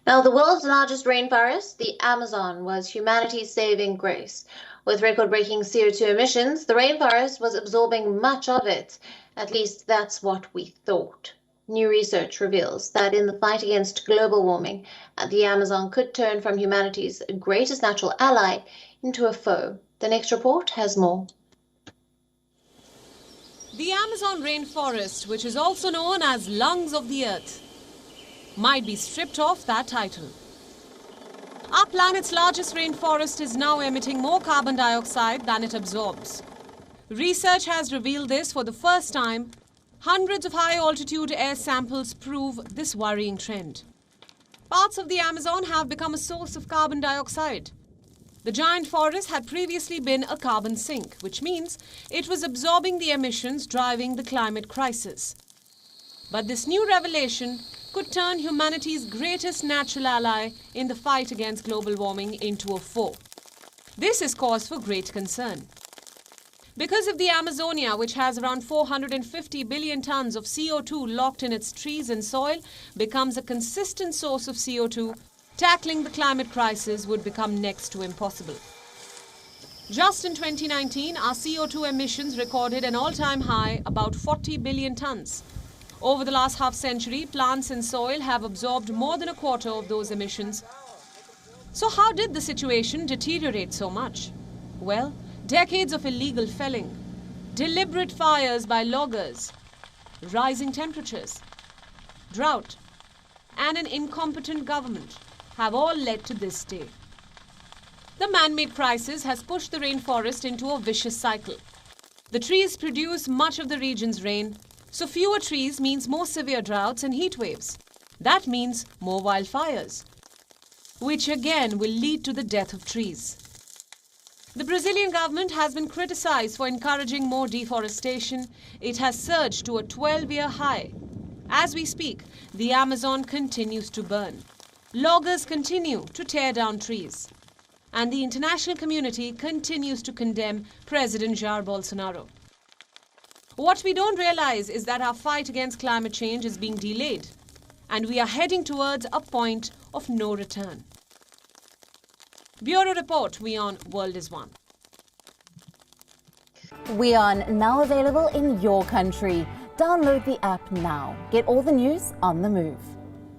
Now, the world's largest rainforest, the Amazon, was humanity's saving grace. With record-breaking CO2 emissions, the rainforest was absorbing much of it. At least that's what we thought. New research reveals that in the fight against global warming, the Amazon could turn from humanity's greatest natural ally into a foe. The next report has more. The Amazon rainforest, which is also known as lungs of the earth, might be stripped of that title. Our planet's largest rainforest is now emitting more carbon dioxide than it absorbs. Research has revealed this for the first time. Hundreds of high-altitude air samples prove this worrying trend. Parts of the Amazon have become a source of carbon dioxide. The giant forest had previously been a carbon sink, which means it was absorbing the emissions driving the climate crisis. But this new revelation could turn humanity's greatest natural ally in the fight against global warming into a foe. This is cause for great concern. Because if the Amazonia, which has around 450 billion tons of CO2 locked in its trees and soil, becomes a consistent source of CO2, tackling the climate crisis would become next to impossible. Just in 2019, our CO2 emissions recorded an all-time high, about 40 billion tons. Over the last half-century, plants and soil have absorbed more than a quarter of those emissions. So how did the situation deteriorate so much? Well, decades of illegal felling, deliberate fires by loggers, rising temperatures, drought, and an incompetent government have all led to this day. The man-made crisis has pushed the rainforest into a vicious cycle. The trees produce much of the region's rain, so fewer trees means more severe droughts and heat waves. That means more wildfires, which again will lead to the death of trees. The Brazilian government has been criticized for encouraging more deforestation. It has surged to a 12-year high. As we speak, the Amazon continues to burn. Loggers continue to tear down trees. And the international community continues to condemn President Jair Bolsonaro. What we don't realize is that our fight against climate change is being delayed, and we are heading towards a point of no return. Bureau Report, WION World is One. WION, now available in your country. Download the app now. Get all the news on the move.